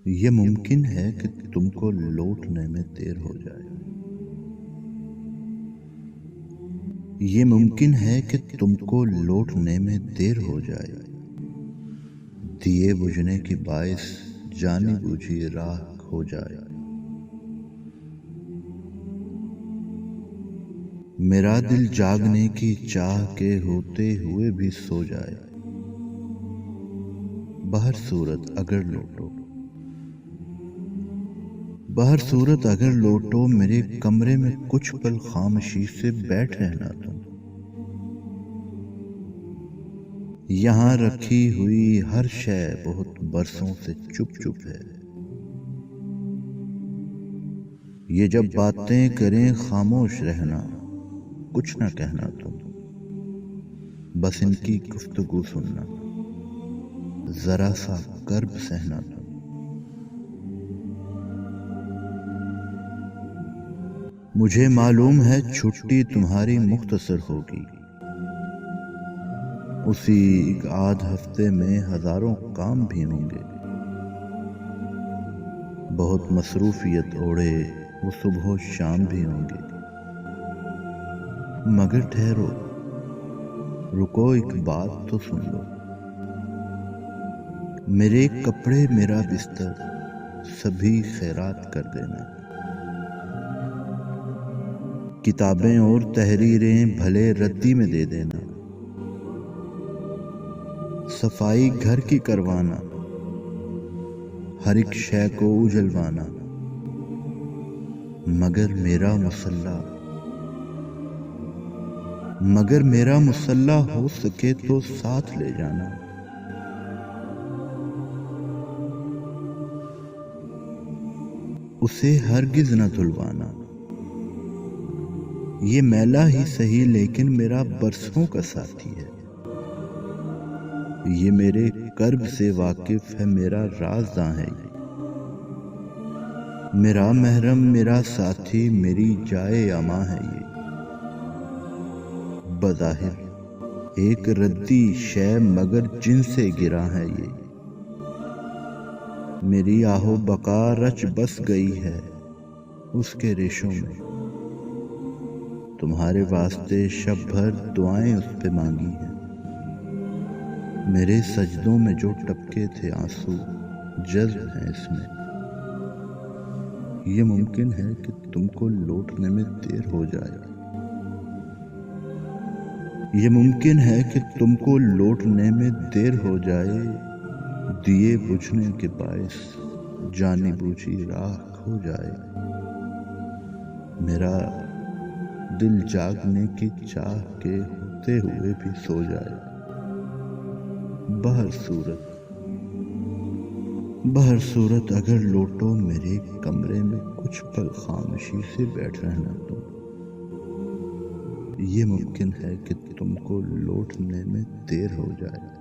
یہ ممکن ہے کہ تم کو لوٹنے میں دیر ہو جائے۔ یہ ممکن ہے کہ تم کو لوٹنے میں دیر ہو جائے، دیے بجھنے کی باعث جانی بوجھی راکھ ہو جائے۔ میرا دل جاگنے کی چاہ کے ہوتے ہوئے بھی سو جائے۔ بہر صورت اگر لوٹو، بہر صورت اگر لوٹو، میرے کمرے میں کچھ پل خاموشی سے بیٹھ رہنا تم۔ یہاں رکھی ہوئی ہر شے بہت برسوں سے چپ چپ ہے۔ یہ جب باتیں کریں خاموش رہنا، کچھ نہ کہنا تم، بس ان کی گفتگو سننا، ذرا سا کرب سہنا تم۔ مجھے معلوم ہے چھٹی تمہاری مختصر ہوگی، اسی ایک آدھ ہفتے میں ہزاروں کام بھی ہوں گے۔ بہت مصروفیت اوڑھے وہ صبح و شام بھی ہوں گے، مگر ٹھہرو، رکو، ایک بات تو سن لو۔ میرے کپڑے، میرا بستر، سبھی خیرات کر دینا۔ کتابیں اور تحریریں بھلے ردی میں دے دینا۔ صفائی گھر کی کروانا، ہر ایک شے کو اجلوانا، مگر میرا مصلح ہو سکے تو ساتھ لے جانا۔ اسے ہرگز نہ دھلوانا۔ یہ میلا ہی صحیح لیکن میرا برسوں کا ساتھی ہے۔ یہ میرے کرب سے واقف ہے، میرا رازداں ہے یہ، میرا محرم، میرا ساتھی، میری جائے امان ہے یہ۔ بظاہر ایک ردی شے مگر جن سے گرا ہے یہ۔ میری آہو بقا رچ بس گئی ہے اس کے ریشوں میں۔ تمہارے واسطے شب بھر دعائیں اس پہ مانگی ہیں۔ میرے سجدوں میں جو ٹپکے تھے آنسو جذب ہیں اس میں۔ یہ ممکن ہے کہ تم کو لوٹنے میں دیر ہو جائے۔ یہ ممکن ہے کہ تم کو لوٹنے میں دیر ہو جائے، دیے بجھنے کے باعث جانی بوجھی راکھ ہو جائے۔ میرا دل جاگنے کی چاہ کے ہوتے ہوئے بھی سو جائے۔ بہر صورت اگر لوٹو، میرے کمرے میں کچھ پل خاموشی سے بیٹھ رہنا تم۔ یہ ممکن ہے کہ تم کو لوٹنے میں دیر ہو جائے۔